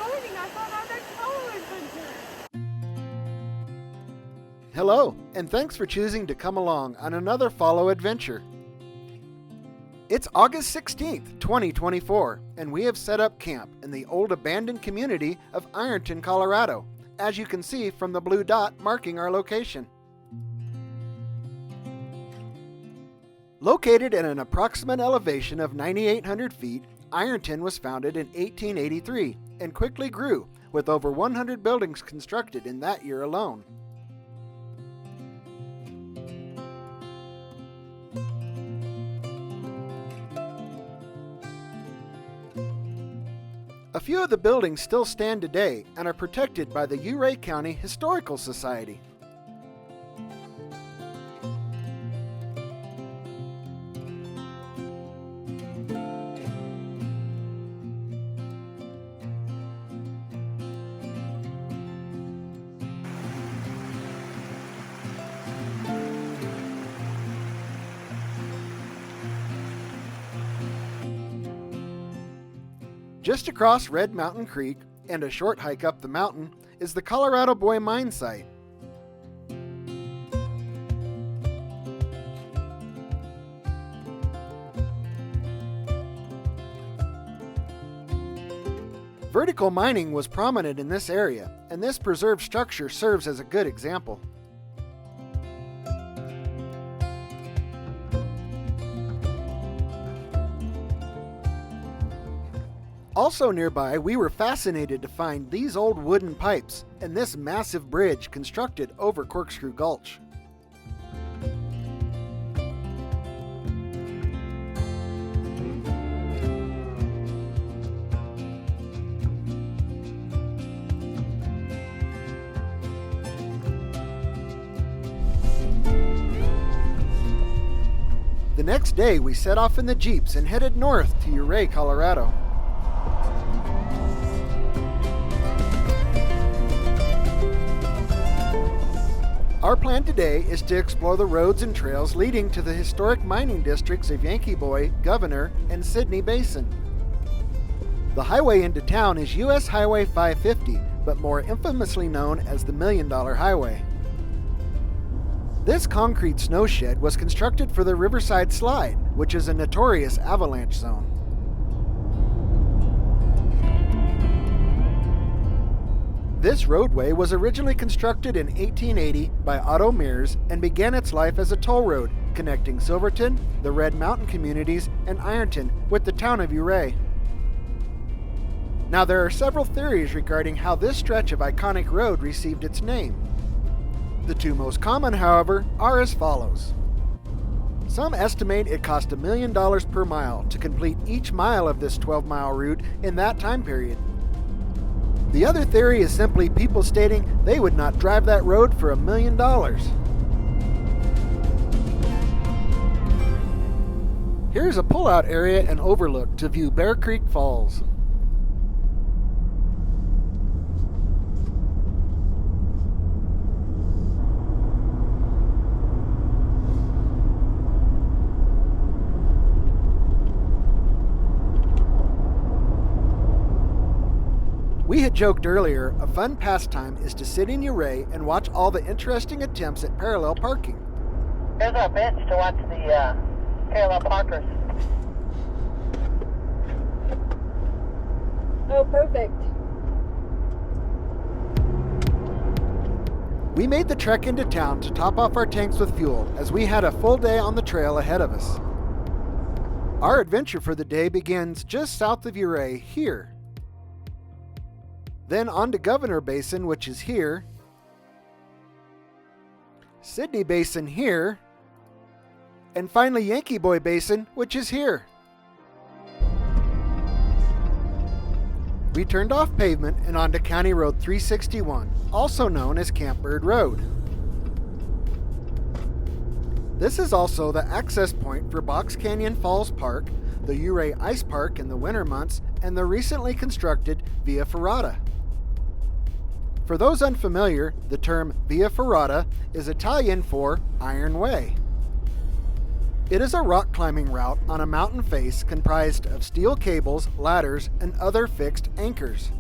morning. I thought I was follow adventure. Hello, and thanks for choosing to come along on another follow adventure. It's August 16th, 2024, and we have set up camp in the old abandoned community of Ironton, Colorado, as you can see from the blue dot marking our location. Located at an approximate elevation of 9,800 feet, Ironton was founded in 1883 and quickly grew, with over 100 buildings constructed in that year alone. A few of the buildings still stand today and are protected by the Ouray County Historical Society. Just across Red Mountain Creek and a short hike up the mountain is the Colorado Boy mine site. Vertical mining was prominent in this area, and this preserved structure serves as a good example. Also nearby, we were fascinated to find these old wooden pipes and this massive bridge constructed over Corkscrew Gulch. The next day, we set off in the Jeeps and headed north to Ouray, Colorado. Our plan today is to explore the roads and trails leading to the historic mining districts of Yankee Boy, Governor, and Sydney Basin. The highway into town is US Highway 550, but more infamously known as the $1 Million Highway. This concrete snow shed was constructed for the Riverside Slide, which is a notorious avalanche zone. This roadway was originally constructed in 1880 by Otto Mears and began its life as a toll road connecting Silverton, the Red Mountain communities, and Ironton with the town of Ouray. Now there are several theories regarding how this stretch of iconic road received its name. The two most common, however, are as follows. Some estimate it cost $1 million per mile to complete each mile of this 12-mile route in that time period. The other theory is simply people stating they would not drive that road for $1 million. Here's a pull-out area and overlook to view Bear Creek Falls. We had joked earlier, a fun pastime is to sit in Ouray and watch all the interesting attempts at parallel parking. There's our bench to watch the parallel parkers. Oh, perfect. We made the trek into town to top off our tanks with fuel, as we had a full day on the trail ahead of us. Our adventure for the day begins just south of Ouray, here. Then on to Governor Basin, which is here, Sydney Basin here, and finally Yankee Boy Basin, which is here. We turned off pavement and onto County Road 361, also known as Campbird Road. This is also the access point for Box Canyon Falls Park, the Ouray Ice Park in the winter months, and the recently constructed Via Ferrata. For those unfamiliar, the term Via Ferrata is Italian for Iron Way. It is a rock climbing route on a mountain face comprised of steel cables, ladders, and other fixed anchors.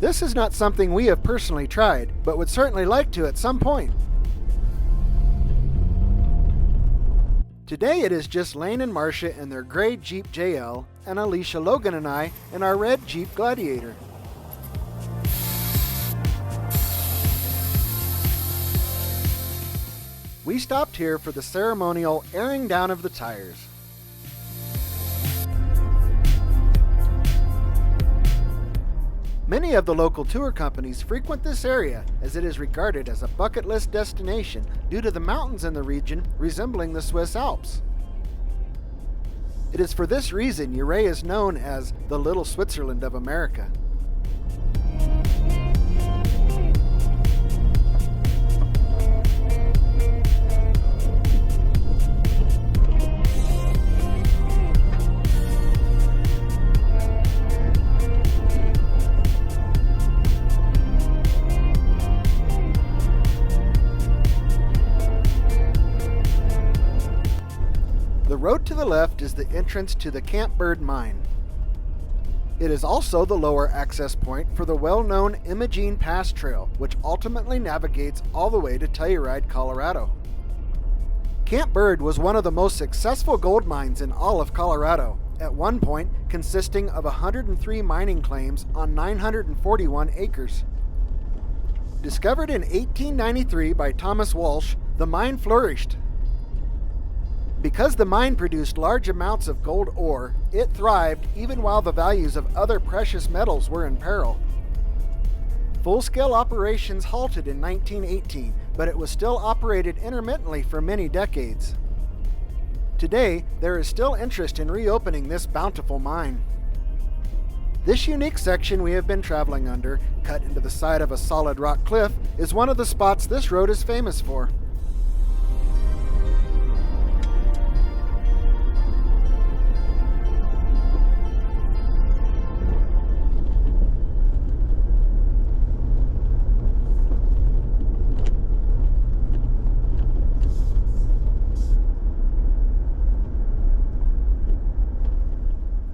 This is not something we have personally tried, but would certainly like to at some point. Today it is just Lane and Marcia in their gray Jeep JL, and Alicia, Logan, and I in our red Jeep Gladiator. We stopped here for the ceremonial airing down of the tires. Many of the local tour companies frequent this area as it is regarded as a bucket list destination due to the mountains in the region resembling the Swiss Alps. It is for this reason Ouray is known as the Little Switzerland of America. The road to the left is the entrance to the Camp Bird Mine. It is also the lower access point for the well-known Imogene Pass Trail, which ultimately navigates all the way to Telluride, Colorado. Camp Bird was one of the most successful gold mines in all of Colorado, at one point consisting of 103 mining claims on 941 acres. Discovered in 1893 by Thomas Walsh, the mine flourished. Because the mine produced large amounts of gold ore, it thrived even while the values of other precious metals were in peril. Full-scale operations halted in 1918, but it was still operated intermittently for many decades. Today, there is still interest in reopening this bountiful mine. This unique section we have been traveling under, cut into the side of a solid rock cliff, is one of the spots this road is famous for.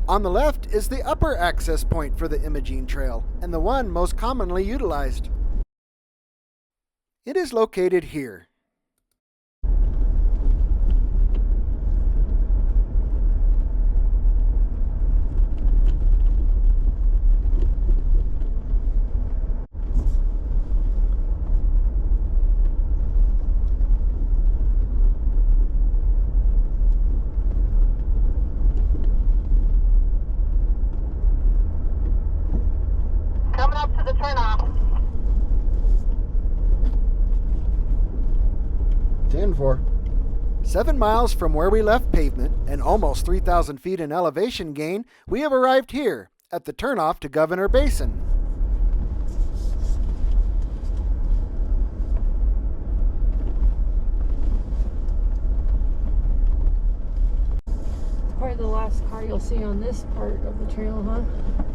On the left is the upper access point for the Imogene Trail, and the one most commonly utilized. It is located here. Coming up to the turnoff. 10-4. 7 miles from where we left pavement and almost 3,000 feet in elevation gain, we have arrived here at the turnoff to Governor Basin. Probably the last car you'll see on this part of the trail, huh?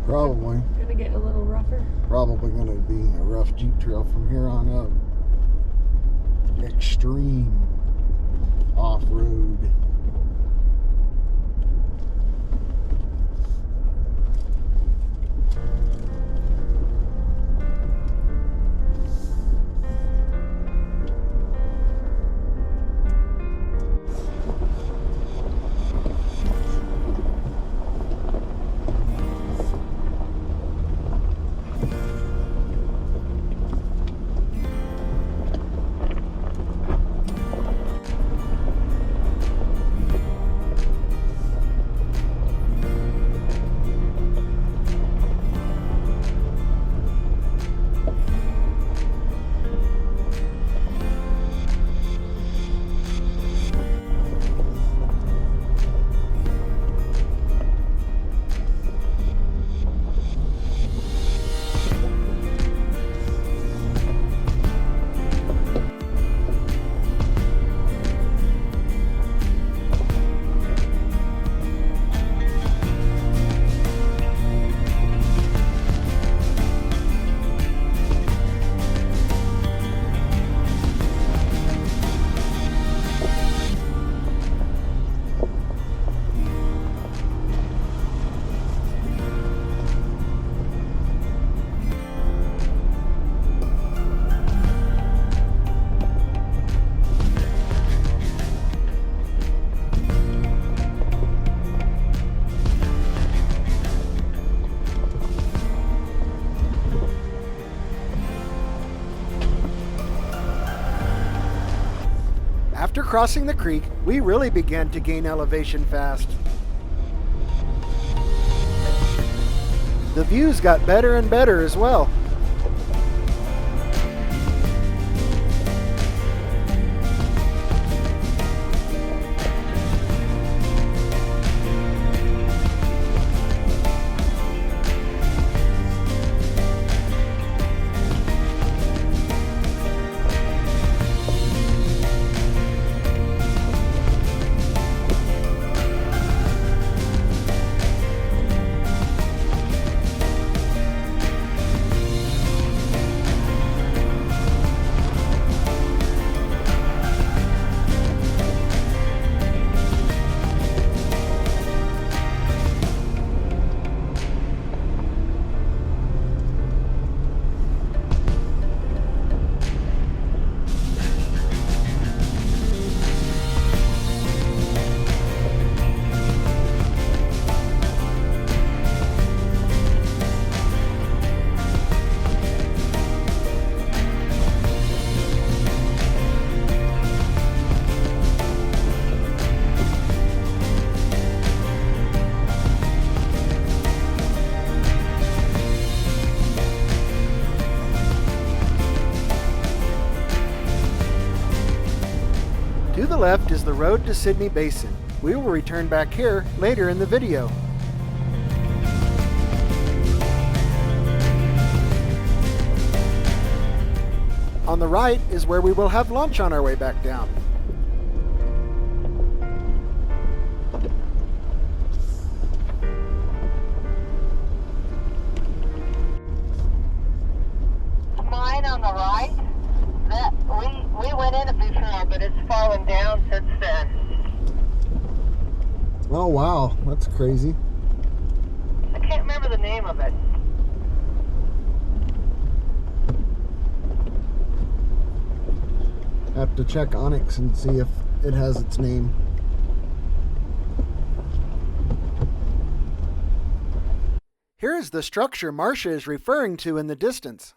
Probably. Gonna get a little rougher. Probably going to be a rough Jeep trail from here on up. Extreme off-road. crossing the creek, we really began to gain elevation fast. The views got better and better as well. To the left is the road to Sydney Basin. We will return back here later in the video. On the right is where we will have lunch on our way back down. Mine on the right, that we went in it before, but it's fallen down since then. Oh wow, that's crazy. I can't remember the name of it. Have to check Onyx and see if it has its name. Here is the structure Marcia is referring to in the distance.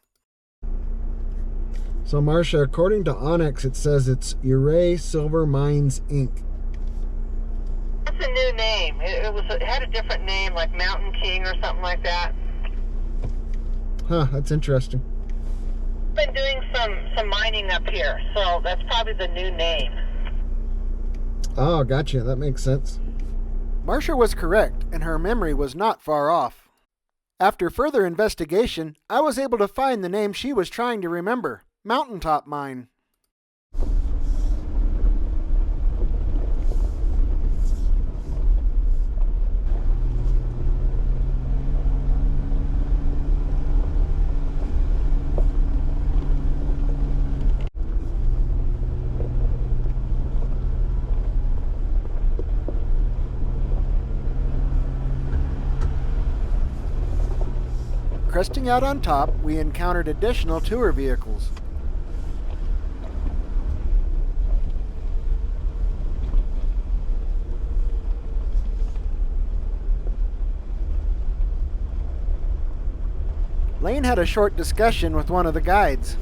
So Marcia, according to Onyx, it says it's Ouray Silver Mines, Inc. That's a new name. It had a different name, like Mountain King or something like that. Huh, that's interesting. Been doing some mining up here, so that's probably the new name. Oh, gotcha. That makes sense. Marcia was correct, and her memory was not far off. After further investigation, I was able to find the name she was trying to remember. Mountaintop Mine. Cresting out on top, we encountered additional tour vehicles. Lan'e had a short discussion with one of the guides.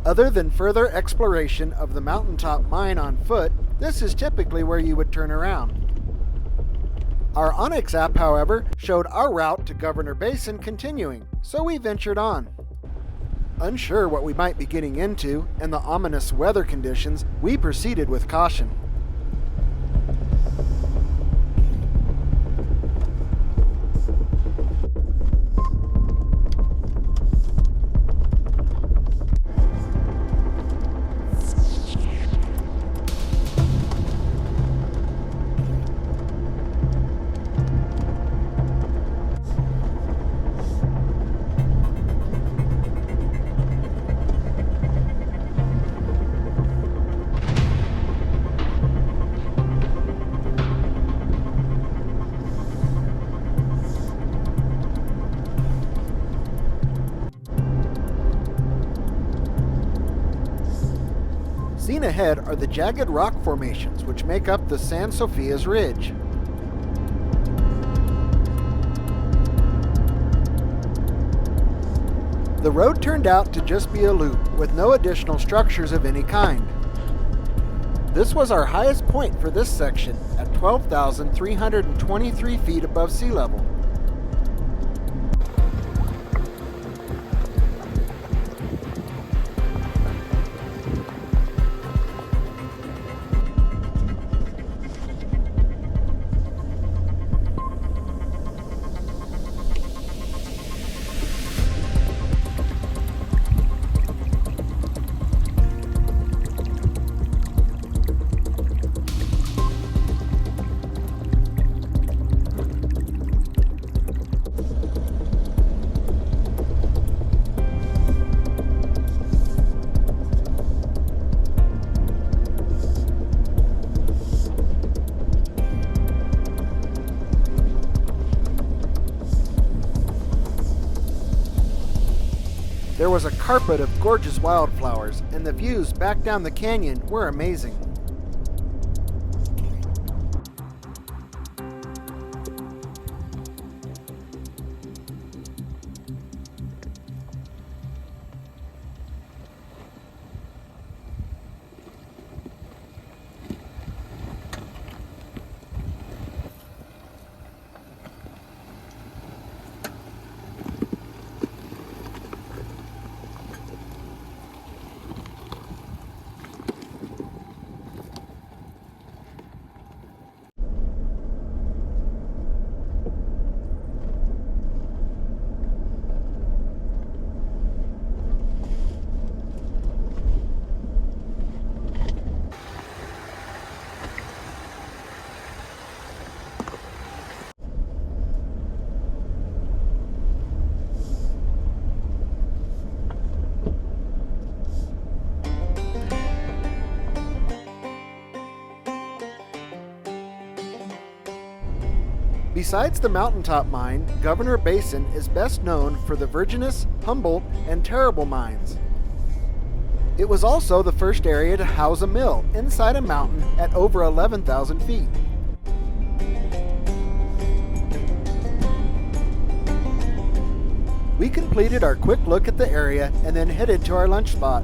Other than further exploration of the mountaintop mine on foot, this is typically where you would turn around. Our Onyx app, however, showed our route to Governor Basin continuing, so we ventured on. Unsure what we might be getting into and the ominous weather conditions, we proceeded with caution. Seen ahead are the jagged rock formations which make up the San Sophia's Ridge. The road turned out to just be a loop with no additional structures of any kind. This was our highest point for this section at 12,323 feet above sea level. There was a carpet of gorgeous wildflowers, and the views back down the canyon were amazing. Besides the mountaintop mine, Governor Basin is best known for the Virginus, Humboldt, and Terrible mines. It was also the first area to house a mill inside a mountain at over 11,000 feet. We completed our quick look at the area and then headed to our lunch spot.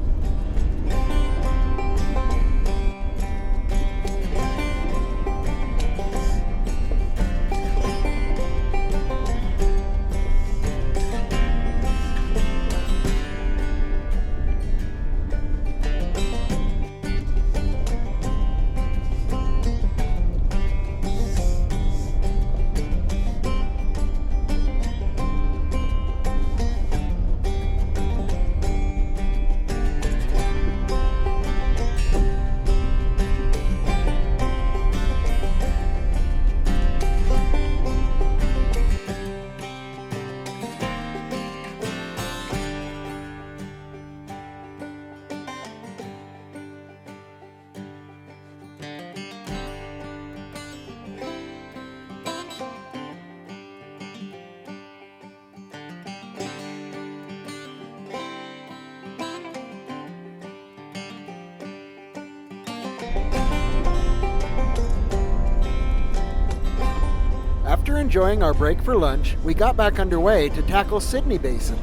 After enjoying our break for lunch, we got back underway to tackle Sydney Basin.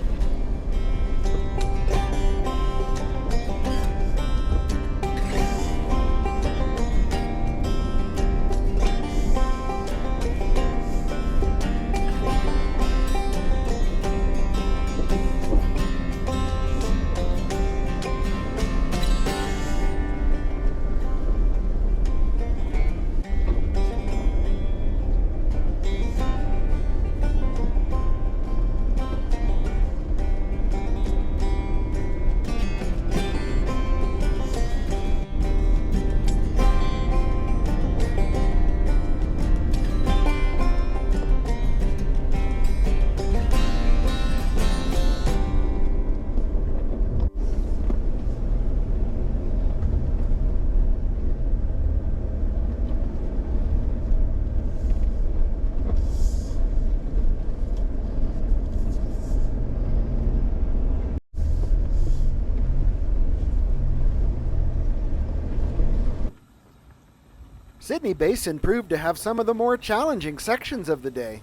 Sydney Basin proved to have some of the more challenging sections of the day.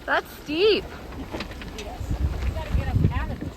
That's steep. Yes. We gotta get up out of this.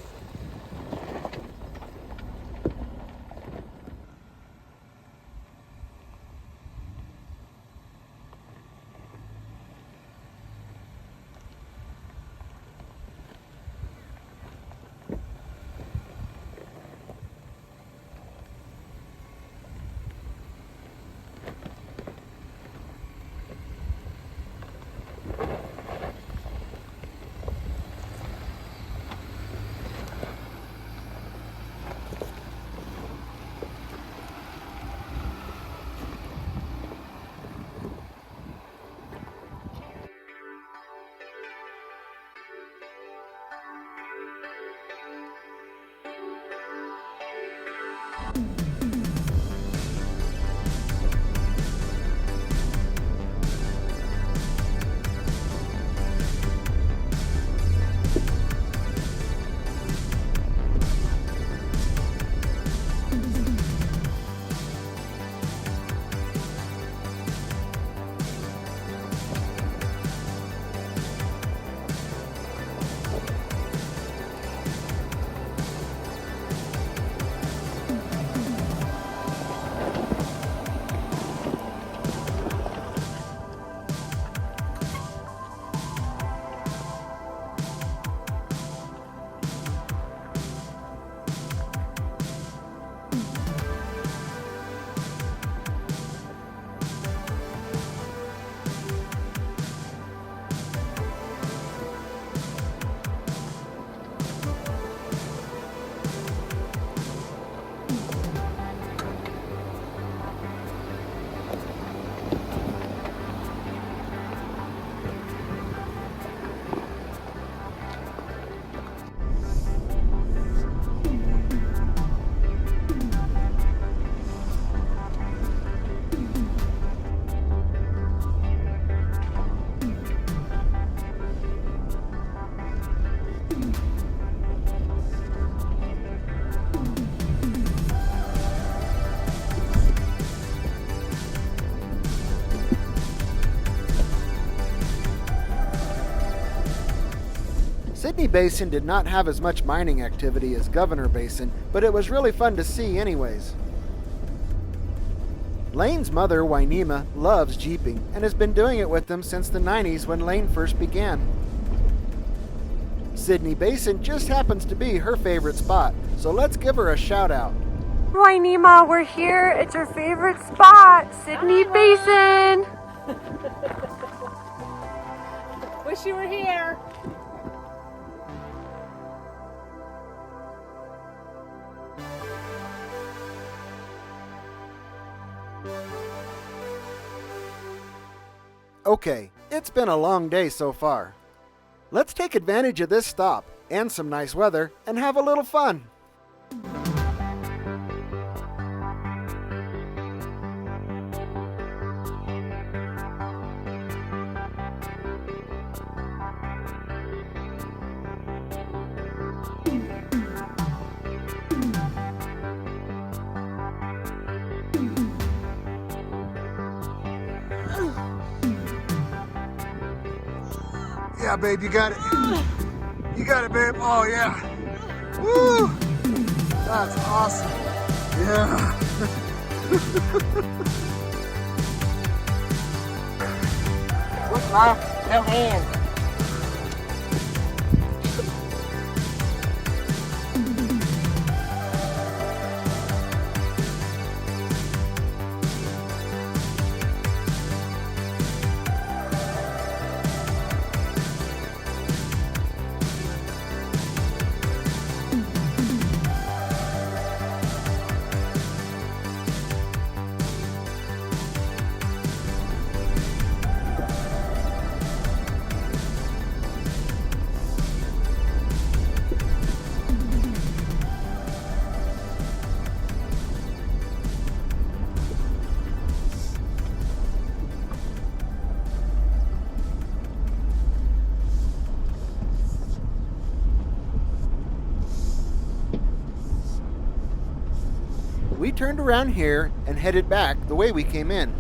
Sydney Basin did not have as much mining activity as Governor Basin, but it was really fun to see anyways. Lane's mother, Wainema, loves jeeping and has been doing it with them since the 90s when Lane first began. Sydney Basin just happens to be her favorite spot, so let's give her a shout out. Wainema, we're here. It's your favorite spot, Sydney Basin. Wish you were here. Okay, it's been a long day so far. Let's take advantage of this stop and some nice weather and have a little fun. Yeah, babe, you got it. You got it, babe. Oh, yeah. Woo! That's awesome. Yeah. What's wrong? No hands. We turned around here and headed back the way we came in.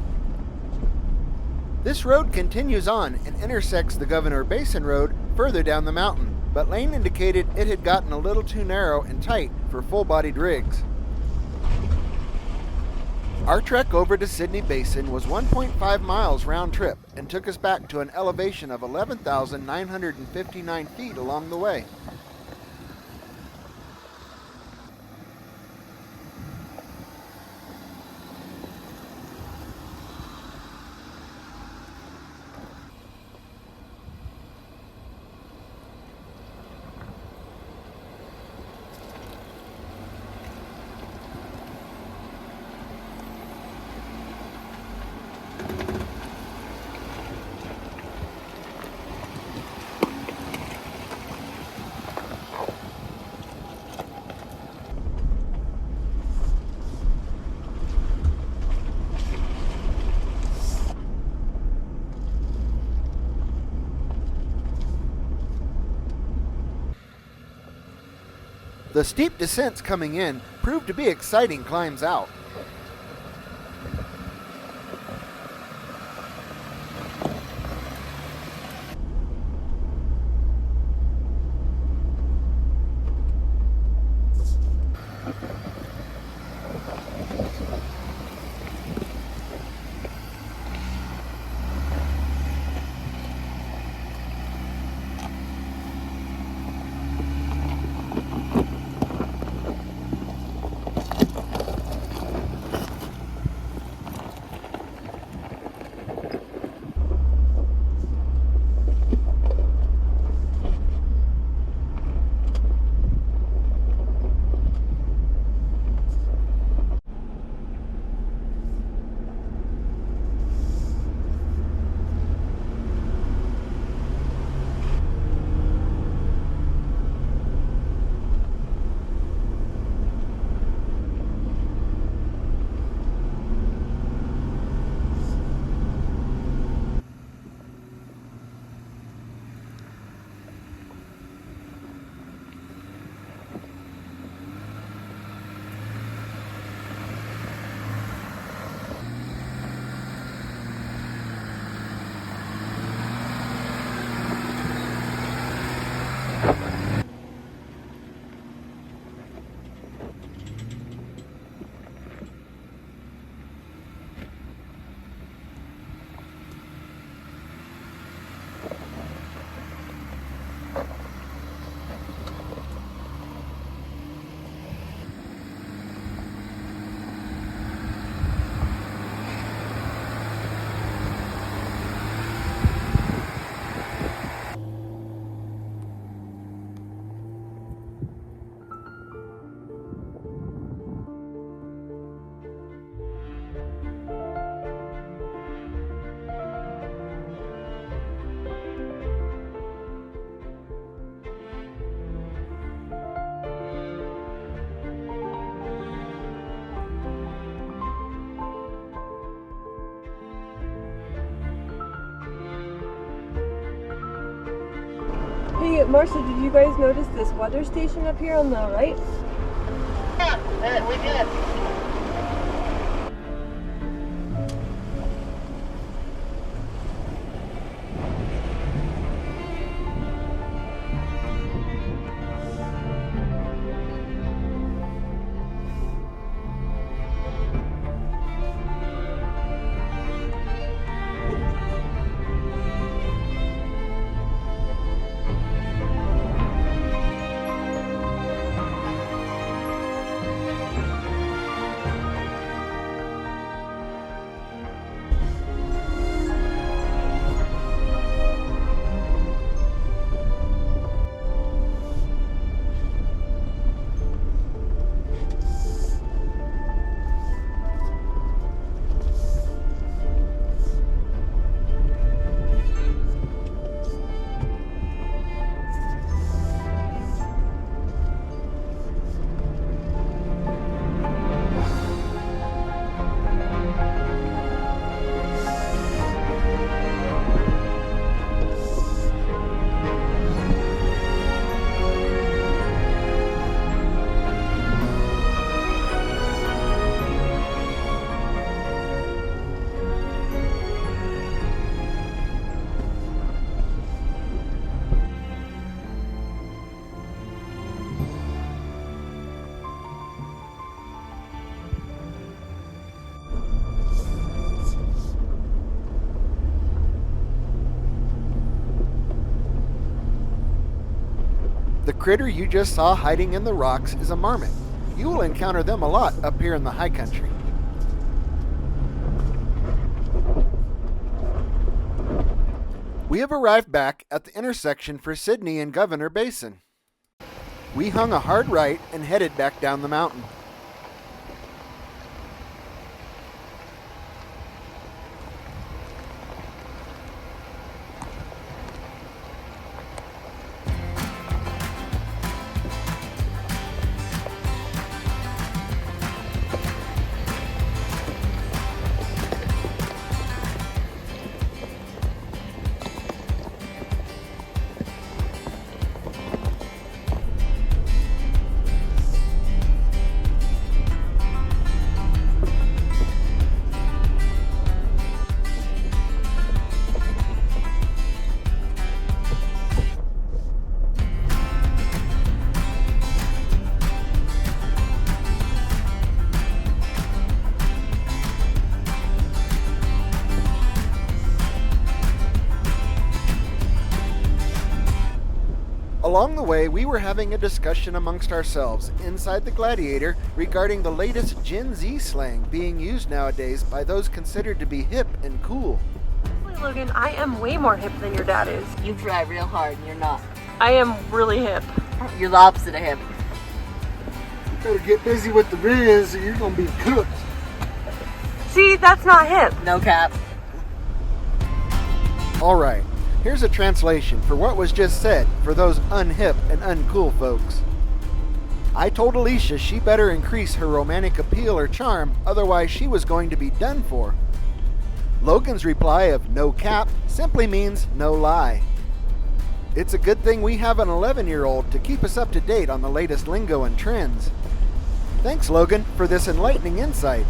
This road continues on and intersects the Governor Basin Road further down the mountain, but Lan'e indicated it had gotten a little too narrow and tight for full-bodied rigs. Our trek over to Sydney Basin was 1.5 miles round trip and took us back to an elevation of 11,959 feet along the way. The steep descents coming in proved to be exciting climbs out. Hey, Marcia, did you guys notice this weather station up here on the right? Yeah, we did. critter you just saw hiding in the rocks is a marmot. You will encounter them a lot up here in the high country. We have arrived back at the intersection for Sydney and Governor Basin. We hung a hard right and headed back down the mountain. Along the way, we were having a discussion amongst ourselves inside the Gladiator regarding the latest Gen Z slang being used nowadays by those considered to be hip and cool. Honestly, Logan, I am way more hip than your dad is. You try real hard and you're not. I am really hip. You're the opposite of him. You better get busy with the biz or you're gonna be cooked. See, that's not hip. No cap. Alright, here's a translation for what was just said for those unhip and uncool folks. I told Alicia she better increase her romantic appeal or charm, otherwise she was going to be done for. Logan's reply of no cap simply means no lie. It's a good thing we have an 11-year-old to keep us up to date on the latest lingo and trends. Thanks, Logan, for this enlightening insight.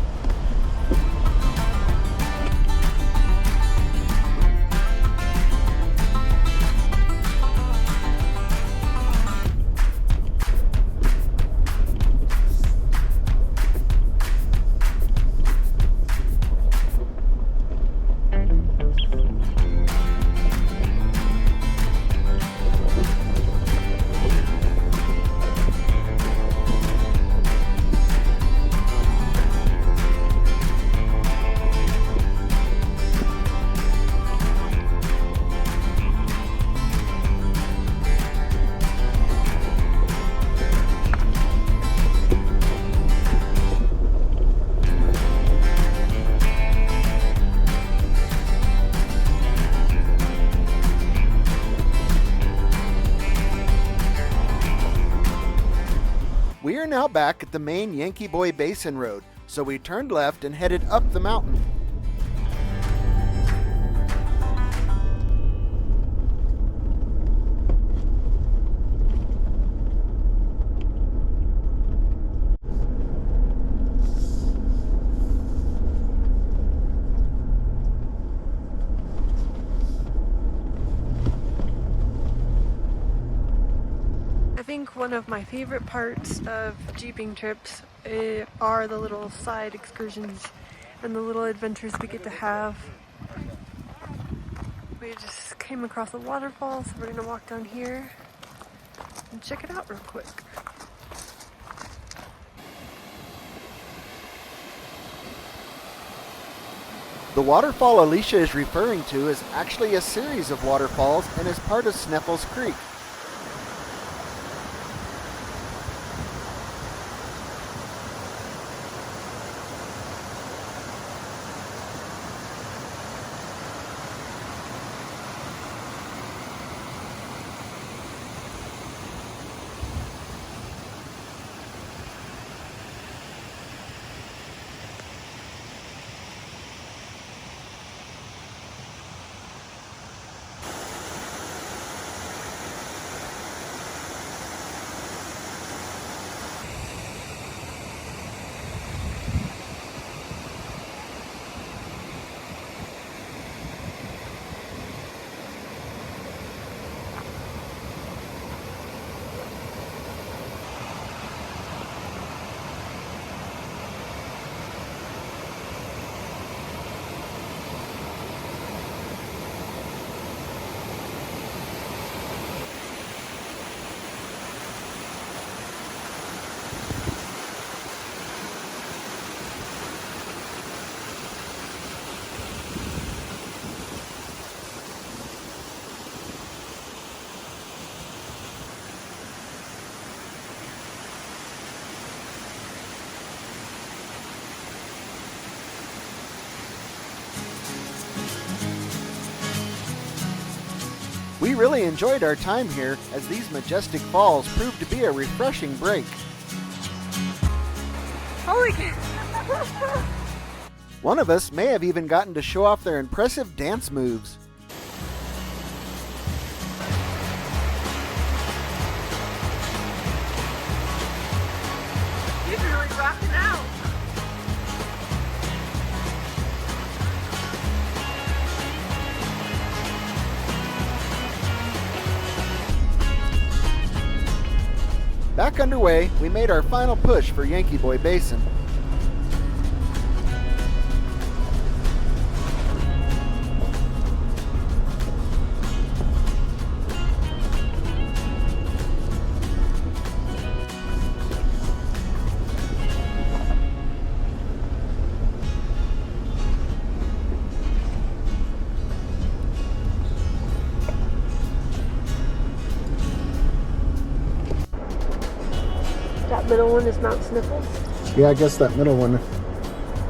We are now back at the main Yankee Boy Basin road, so we turned left and headed up the mountain. I think one of my favorite parts of jeeping trips are the little side excursions and the little adventures we get to have. We just came across a waterfall, so we're gonna walk down here and check it out real quick. The waterfall Alicia is referring to is actually a series of waterfalls and is part of Sneffels Creek. We really enjoyed our time here, as these majestic falls proved to be a refreshing break. Holy cow! One of us may have even gotten to show off their impressive dance moves. He's really rocking out. Back underway, we made our final push for Yankee Boy Basin. That middle one is Mount Sneffels. Yeah, I guess that middle one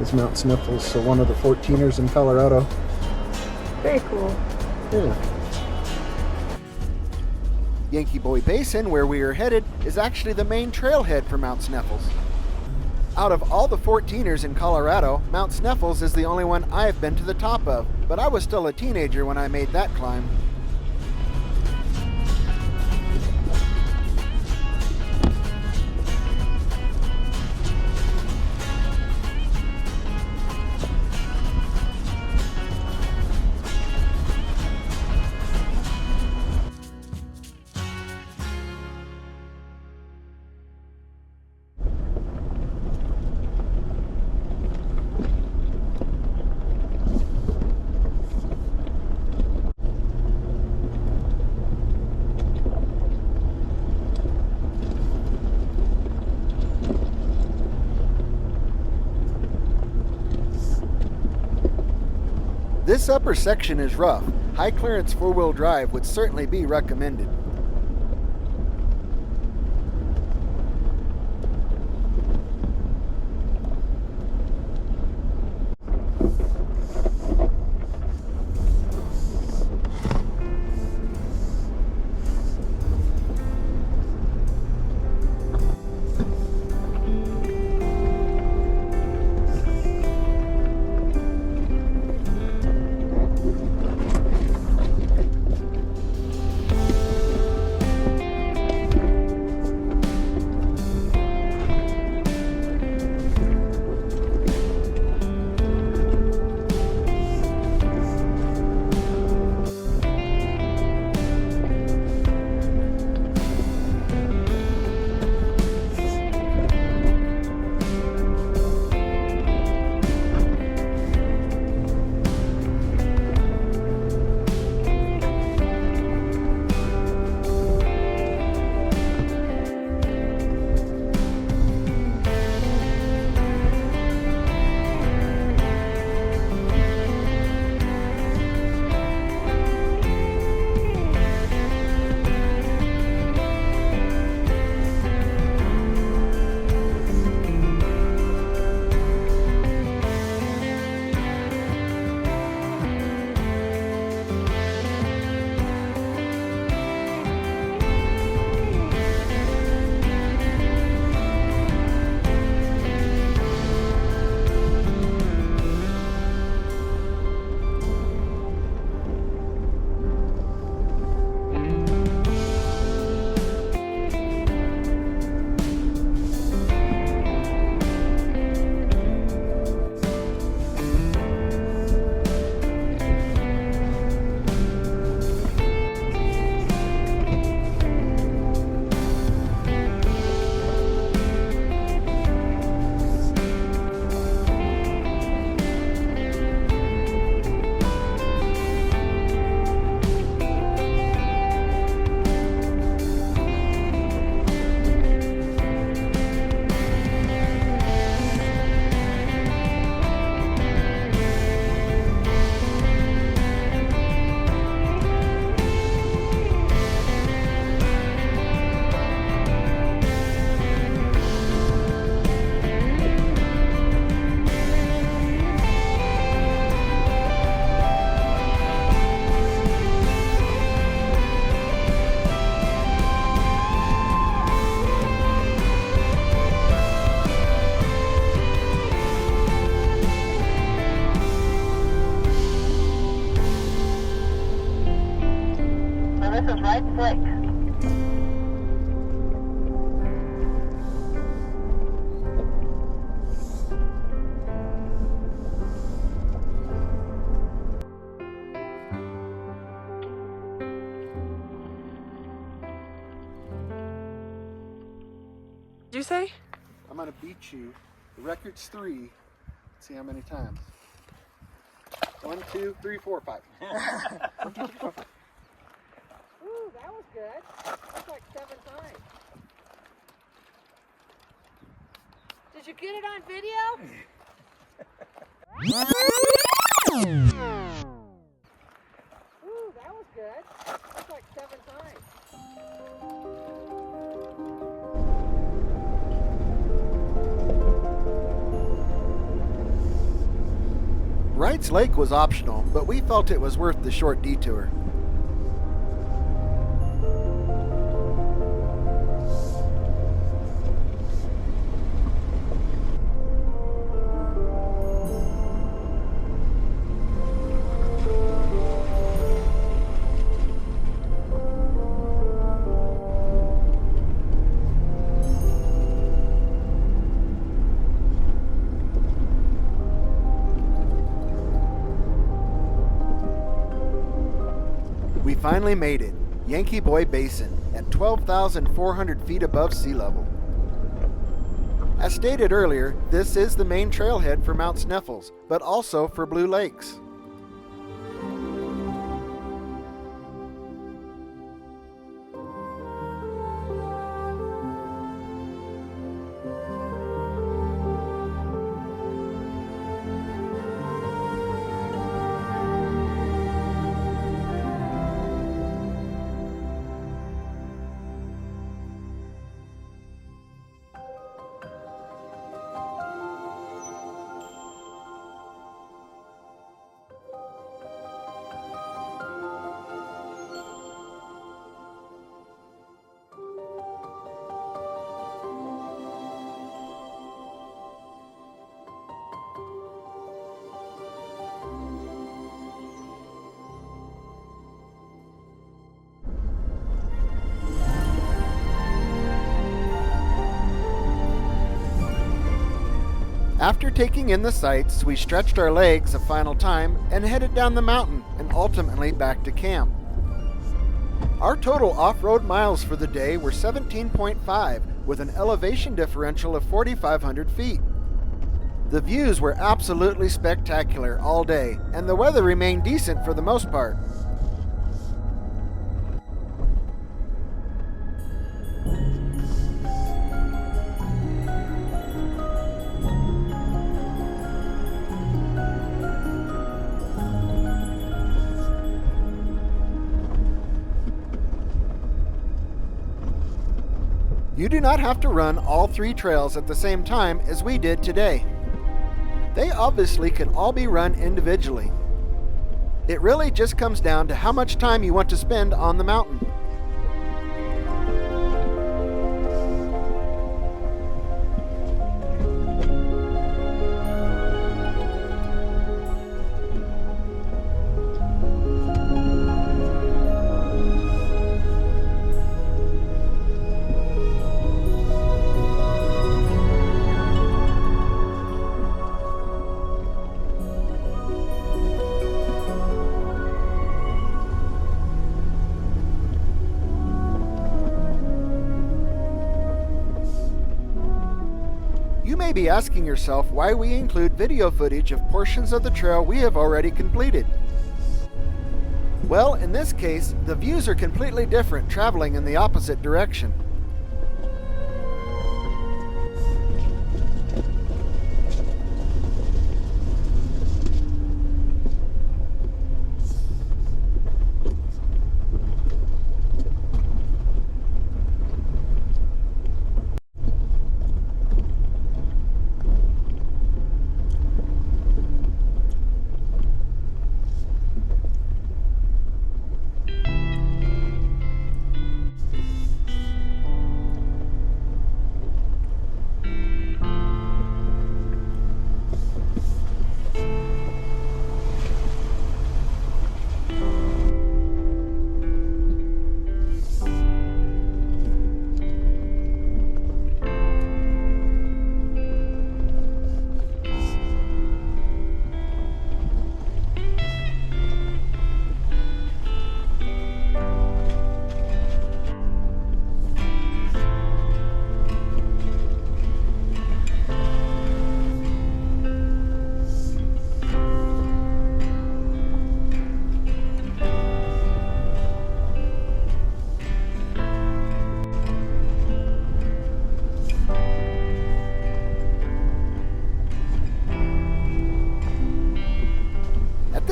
is Mount Sneffels, so one of the 14ers in Colorado. Very cool. Yeah. Yankee Boy Basin, where we are headed, is actually the main trailhead for Mount Sneffels. Out of all the 14ers in Colorado, Mount Sneffels is the only one I have been to the top of, but I was still a teenager when I made that climb. This upper section is rough. High clearance four-wheel drive would certainly be recommended. Wrights Lake. Did you say? I'm gonna beat you. The record's 3. Let's see how many times. 1, 2, 3, 4, 5. 1, 2, 3, 4, 5. Ooh, that was good. That's like 7 times. Did you get it on video? Ooh, that was good. That's like 7 times. Wrights Lake was optional, but we felt it was worth the short detour. We finally made it, Yankee Boy Basin, at 12,400 feet above sea level. As stated earlier, this is the main trailhead for Mount Sneffels, but also for Blue Lakes. After taking in the sights, we stretched our legs a final time and headed down the mountain and ultimately back to camp. Our total off-road miles for the day were 17.5 with an elevation differential of 4,500 feet. The views were absolutely spectacular all day and the weather remained decent for the most part. You do not have to run all 3 trails at the same time as we did today. They obviously can all be run individually. It really just comes down to how much time you want to spend on the mountain. You may be asking yourself why we include video footage of portions of the trail we have already completed. Well, in this case, the views are completely different traveling in the opposite direction.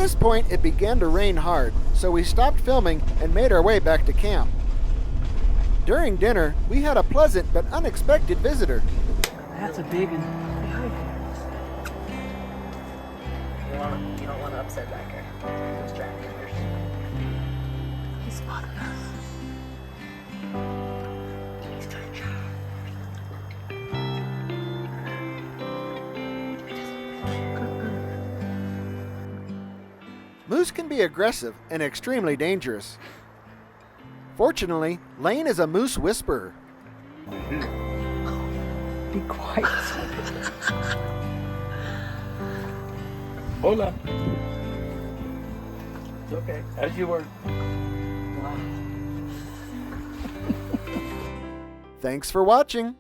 this point, it began to rain hard, so we stopped filming and made our way back to camp. During dinner, we had a pleasant but unexpected visitor. That's a big one. You don't want to upset that guy. Those trailheaders. He spotted us. He's trying to Moose can be aggressive and extremely dangerous. Fortunately, Lan'e is a moose whisperer. Be quiet. Hola. It's okay. As you were. Thanks for watching.